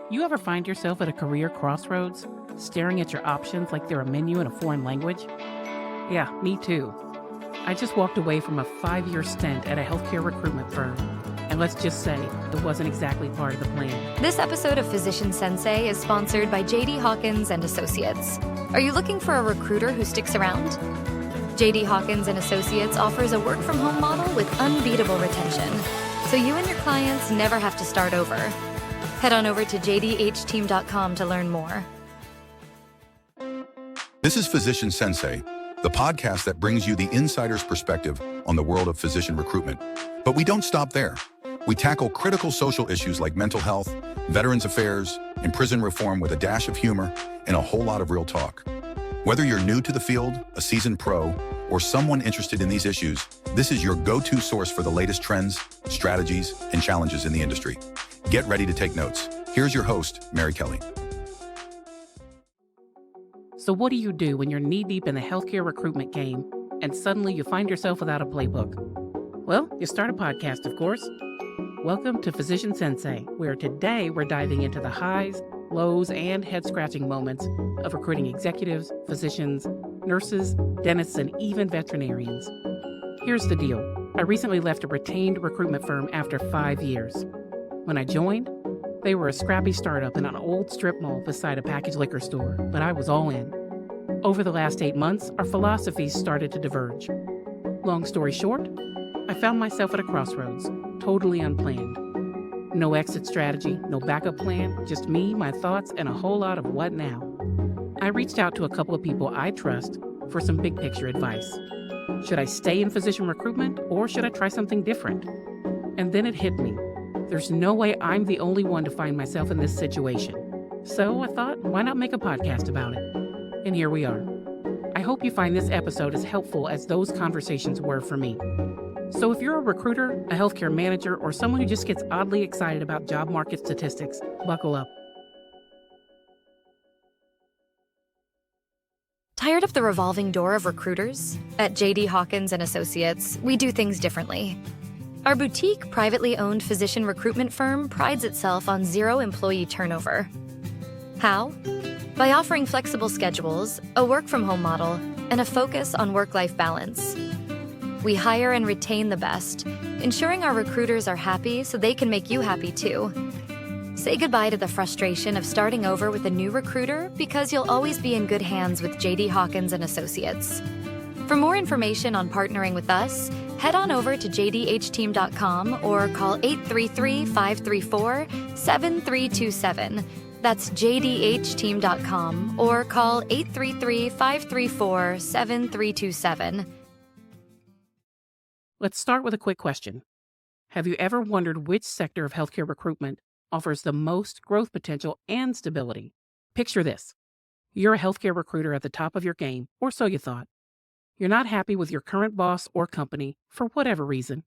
You ever find yourself at a career crossroads, staring at your options like they're a menu in a foreign language? Yeah, me too. I just walked away from a 5-year stint at a healthcare recruitment firm, and let's just say it wasn't exactly part of the plan. This episode of Physician Sensei is sponsored by JD Hawkins and Associates. Are you looking for a recruiter who sticks around? JD Hawkins and Associates offers a work-from-home model with unbeatable retention, so you and your clients never have to start over. Head on over to jdhteam.com to learn more. This is Physician Sensei, the podcast that brings you the insider's perspective on the world of physician recruitment. But we don't stop there. We tackle critical social issues like mental health, veterans affairs, and prison reform with a dash of humor and a whole lot of real talk. Whether you're new to the field, a seasoned pro, or someone interested in these issues, this is your go-to source for the latest trends, strategies, and challenges in the industry. Get ready to take notes. Here's your host, Mary Kelly. So what do you do when you're knee-deep in the healthcare recruitment game and suddenly you find yourself without a playbook? Well, you start a podcast, of course. Welcome to Physician Sensei, where today we're diving into the highs, lows, and head-scratching moments of recruiting executives, physicians, nurses, dentists, and even veterinarians. Here's the deal. I recently left a retained recruitment firm after 5 years. When I joined, they were a scrappy startup in an old strip mall beside a packaged liquor store, but I was all in. Over the last 8 months, our philosophies started to diverge. Long story short, I found myself at a crossroads, totally unplanned. No exit strategy, no backup plan, just me, my thoughts, and a whole lot of what now. I reached out to a couple of people I trust for some big picture advice. Should I stay in physician recruitment or should I try something different? And then it hit me. There's no way I'm the only one to find myself in this situation. So I thought, why not make a podcast about it? And here we are. I hope you find this episode as helpful as those conversations were for me. So if you're a recruiter, a healthcare manager, or someone who just gets oddly excited about job market statistics, buckle up. Tired of the revolving door of recruiters? At JD Hawkins and Associates, we do things differently. Our boutique, privately owned physician recruitment firm prides itself on zero employee turnover. How? By offering flexible schedules, a work-from-home model, and a focus on work-life balance. We hire and retain the best, ensuring our recruiters are happy so they can make you happy too. Say goodbye to the frustration of starting over with a new recruiter because you'll always be in good hands with JD Hawkins and Associates. For more information on partnering with us, head on over to jdhteam.com or call 833-534-7327. That's jdhteam.com or call 833-534-7327. Let's start with a quick question. Have you ever wondered which sector of healthcare recruitment offers the most growth potential and stability? Picture this. You're a healthcare recruiter at the top of your game, or so you thought. You're not happy with your current boss or company for whatever reason.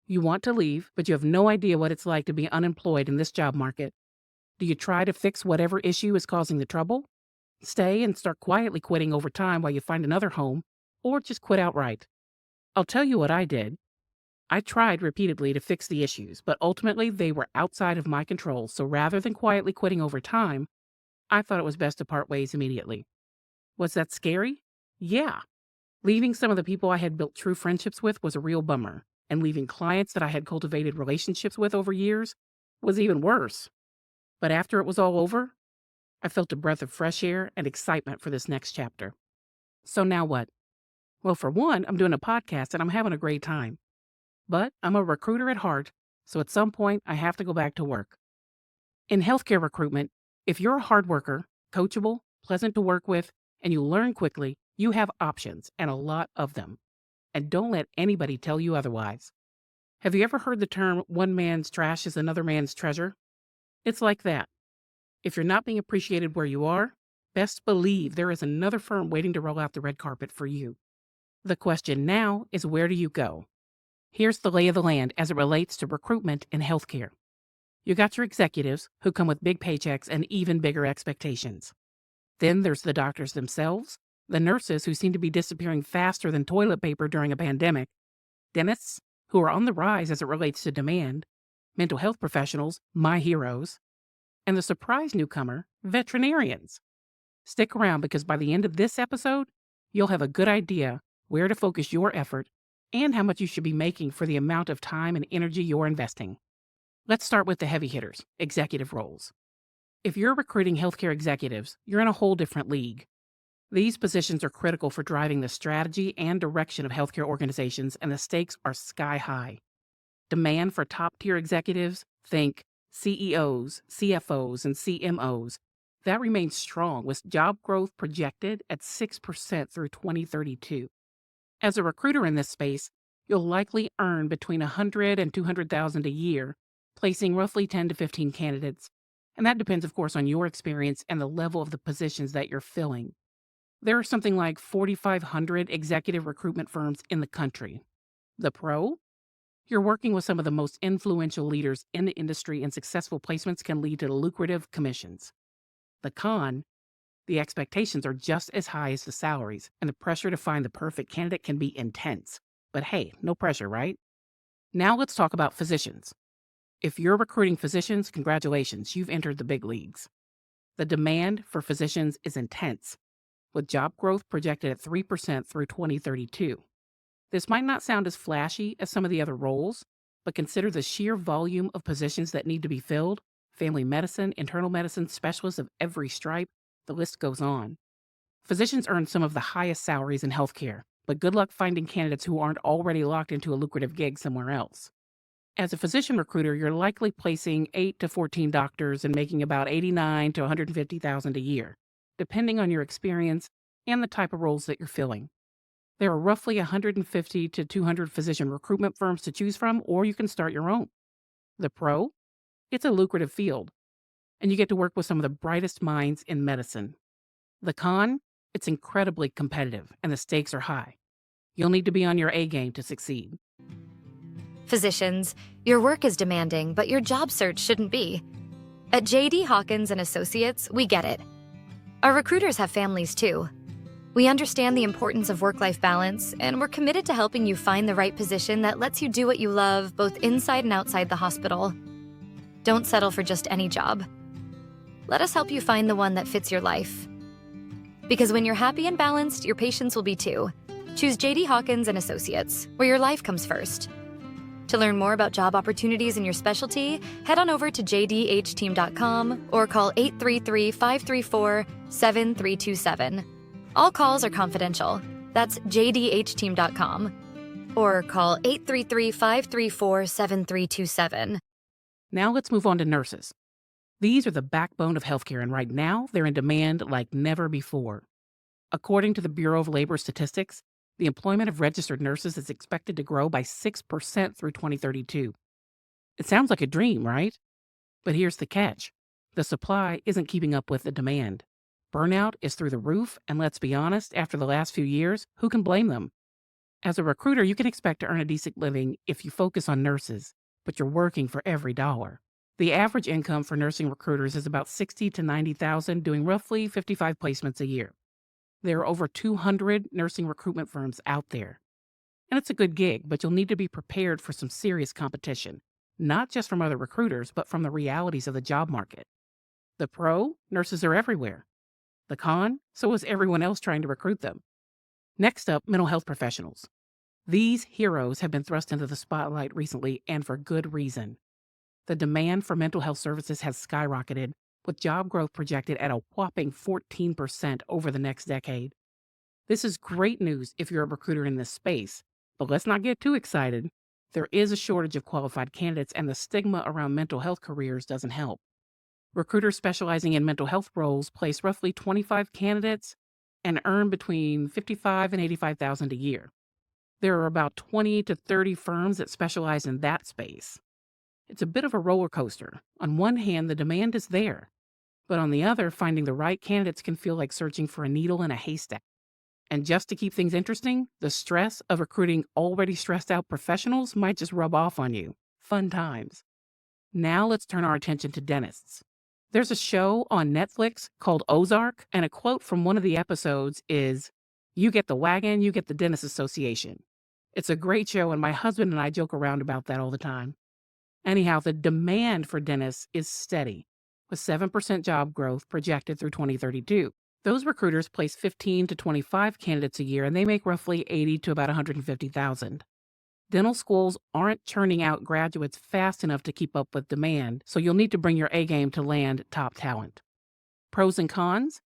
You want to leave, but you have no idea what it's like to be unemployed in this job market. Do you try to fix whatever issue is causing the trouble? Stay and start quietly quitting over time while you find another home, or just quit outright? I'll tell you what I did. I tried repeatedly to fix the issues, but ultimately they were outside of my control, so rather than quietly quitting over time, I thought it was best to part ways immediately. Was that scary? Yeah. Leaving some of the people I had built true friendships with was a real bummer, and leaving clients that I had cultivated relationships with over years was even worse. But after it was all over, I felt a breath of fresh air and excitement for this next chapter. So now what? Well, for one, I'm doing a podcast and I'm having a great time. But I'm a recruiter at heart, so at some point I have to go back to work. In healthcare recruitment, if you're a hard worker, coachable, pleasant to work with, and you learn quickly, you have options, and a lot of them. And don't let anybody tell you otherwise. Have you ever heard the term, one man's trash is another man's treasure? It's like that. If you're not being appreciated where you are, best believe there is another firm waiting to roll out the red carpet for you. The question now is, where do you go? Here's the lay of the land as it relates to recruitment in healthcare. You got your executives, who come with big paychecks and even bigger expectations. Then there's the doctors themselves, the nurses who seem to be disappearing faster than toilet paper during a pandemic, dentists, who are on the rise as it relates to demand, mental health professionals, my heroes, And the surprise newcomer, veterinarians. Stick around because by the end of this episode, you'll have a good idea where to focus your effort and how much you should be making for the amount of time and energy you're investing. Let's start with the heavy hitters, executive roles. If you're recruiting healthcare executives, you're in a whole different league. These positions are critical for driving the strategy and direction of healthcare organizations, and the stakes are sky high. Demand for top-tier executives, think CEOs, CFOs, and CMOs, that remains strong with job growth projected at 6% through 2032. As a recruiter in this space, you'll likely earn between $100,000 and $200,000 a year, placing roughly 10 to 15 candidates, and that depends, of course, on your experience and the level of the positions that you're filling. There are something like 4,500 executive recruitment firms in the country. The pro? You're working with some of the most influential leaders in the industry, and successful placements can lead to lucrative commissions. The con? The expectations are just as high as the salaries, and the pressure to find the perfect candidate can be intense. But hey, no pressure, right? Now let's talk about physicians. If you're recruiting physicians, congratulations, you've entered the big leagues. The demand for physicians is intense, with job growth projected at 3% through 2032. This might not sound as flashy as some of the other roles, but consider the sheer volume of positions that need to be filled: family medicine, internal medicine, specialists of every stripe, the list goes on. Physicians earn some of the highest salaries in healthcare, but good luck finding candidates who aren't already locked into a lucrative gig somewhere else. As a physician recruiter, you're likely placing 8 to 14 doctors and making about $89,000 to $150,000 a year, depending on your experience and the type of roles that you're filling. There are roughly 150 to 200 physician recruitment firms to choose from, or you can start your own. The pro? It's a lucrative field, and you get to work with some of the brightest minds in medicine. The con? It's incredibly competitive, and the stakes are high. You'll need to be on your A game to succeed. Physicians, your work is demanding, but your job search shouldn't be. At JD Hawkins and Associates, we get it. Our recruiters have families too. We understand the importance of work-life balance, and we're committed to helping you find the right position that lets you do what you love, both inside and outside the hospital. Don't settle for just any job. Let us help you find the one that fits your life. Because when you're happy and balanced, your patients will be too. Choose JD Hawkins and Associates, where your life comes first. To learn more about job opportunities in your specialty, head on over to jdhteam.com or call 833-534-7327. All calls are confidential. That's jdhteam.com or call 833-534-7327. Now let's move on to nurses. These are the backbone of healthcare, and right now they're in demand like never before. According to the Bureau of Labor Statistics, the employment of registered nurses is expected to grow by 6% through 2032. It sounds like a dream, right? But here's the catch. The supply isn't keeping up with the demand. Burnout is through the roof, and let's be honest, after the last few years, who can blame them? As a recruiter, you can expect to earn a decent living if you focus on nurses, but you're working for every dollar. The average income for nursing recruiters is about $60,000 to $90,000, doing roughly 55 placements a year. There are over 200 nursing recruitment firms out there. And it's a good gig, but you'll need to be prepared for some serious competition, not just from other recruiters, but from the realities of the job market. The pro? Nurses are everywhere. The con? So is everyone else trying to recruit them. Next up, mental health professionals. These heroes have been thrust into the spotlight recently, and for good reason. The demand for mental health services has skyrocketed, with job growth projected at a whopping 14% over the next decade. This is great news if you're a recruiter in this space, but let's not get too excited. There is a shortage of qualified candidates, and the stigma around mental health careers doesn't help. Recruiters specializing in mental health roles place roughly 25 candidates and earn between $55,000 and $85,000 a year. There are about 20 to 30 firms that specialize in that space. It's a bit of a roller coaster. On one hand, the demand is there, but on the other, finding the right candidates can feel like searching for a needle in a haystack. And just to keep things interesting, the stress of recruiting already stressed out professionals might just rub off on you. Fun times. Now let's turn our attention to dentists. There's a show on Netflix called Ozark, and a quote from one of the episodes is, "You get the wagon, you get the dentist association." It's a great show, and my husband and I joke around about that all the time. Anyhow, the demand for dentists is steady, with 7% job growth projected through 2032. Those recruiters place 15 to 25 candidates a year, and they make roughly 80 to about 150,000. Dental schools aren't churning out graduates fast enough to keep up with demand, so you'll need to bring your A game to land top talent. Pros and cons?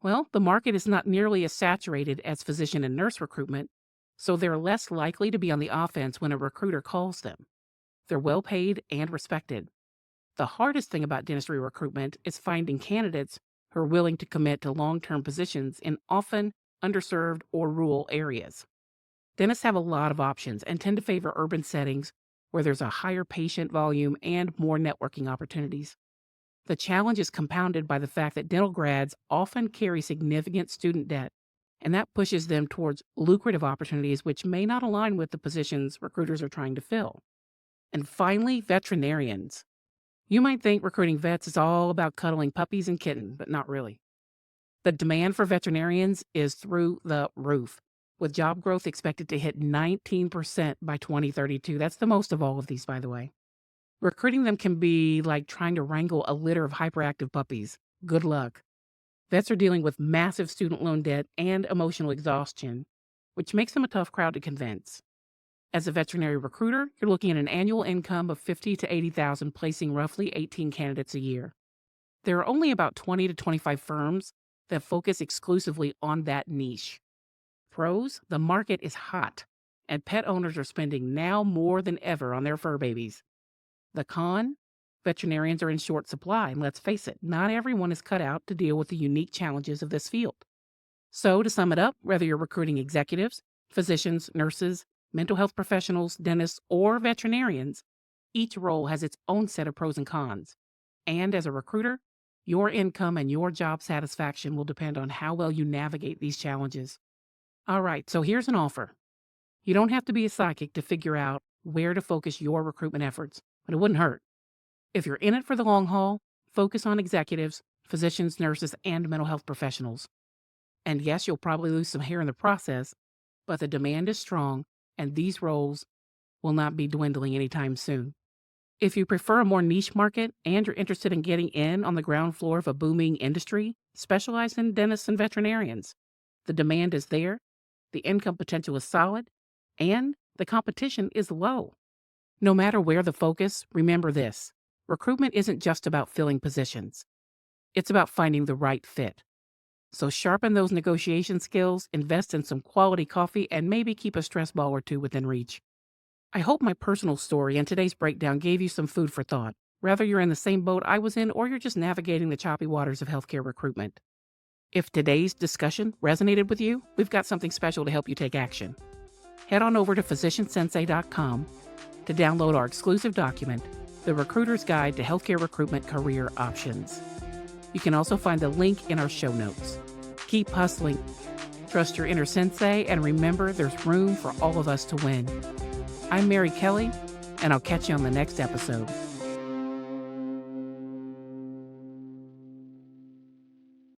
Well, the market is not nearly as saturated as physician and nurse recruitment, so they're less likely to be on the offense when a recruiter calls them. They're well paid and respected. The hardest thing about dentistry recruitment is finding candidates who are willing to commit to long-term positions in often underserved or rural areas. Dentists have a lot of options and tend to favor urban settings where there's a higher patient volume and more networking opportunities. The challenge is compounded by the fact that dental grads often carry significant student debt, and that pushes them towards lucrative opportunities which may not align with the positions recruiters are trying to fill. And finally, veterinarians. You might think recruiting vets is all about cuddling puppies and kittens, but not really. The demand for veterinarians is through the roof, with job growth expected to hit 19% by 2032. That's the most of all of these, by the way. Recruiting them can be like trying to wrangle a litter of hyperactive puppies. Good luck. Vets are dealing with massive student loan debt and emotional exhaustion, which makes them a tough crowd to convince. As a veterinary recruiter, you're looking at an annual income of $50,000 to $80,000, placing roughly 18 candidates a year. There are only about 20 to 25 firms that focus exclusively on that niche. Pros, the market is hot, and pet owners are spending now more than ever on their fur babies. The con, veterinarians are in short supply, and let's face it, not everyone is cut out to deal with the unique challenges of this field. So, to sum it up, whether you're recruiting executives, physicians, nurses, mental health professionals, dentists, or veterinarians, each role has its own set of pros and cons. And as a recruiter, your income and your job satisfaction will depend on how well you navigate these challenges. All right, so here's an offer. You don't have to be a psychic to figure out where to focus your recruitment efforts, but it wouldn't hurt. If you're in it for the long haul, focus on executives, physicians, nurses, and mental health professionals. And yes, you'll probably lose some hair in the process, but the demand is strong, and these roles will not be dwindling anytime soon. If you prefer a more niche market and you're interested in getting in on the ground floor of a booming industry, specialize in dentists and veterinarians. The demand is there, the income potential is solid, and the competition is low. No matter where the focus, remember this: recruitment isn't just about filling positions. It's about finding the right fit. So sharpen those negotiation skills, invest in some quality coffee, and maybe keep a stress ball or two within reach. I hope my personal story and today's breakdown gave you some food for thought, whether you're in the same boat I was in or you're just navigating the choppy waters of healthcare recruitment. If today's discussion resonated with you, we've got something special to help you take action. Head on over to physiciansensei.com to download our exclusive document, The Recruiter's Guide to Healthcare Recruitment Career Options. You can also find the link in our show notes. Keep hustling, trust your inner sensei, and remember there's room for all of us to win. I'm Mary Kelly, and I'll catch you on the next episode.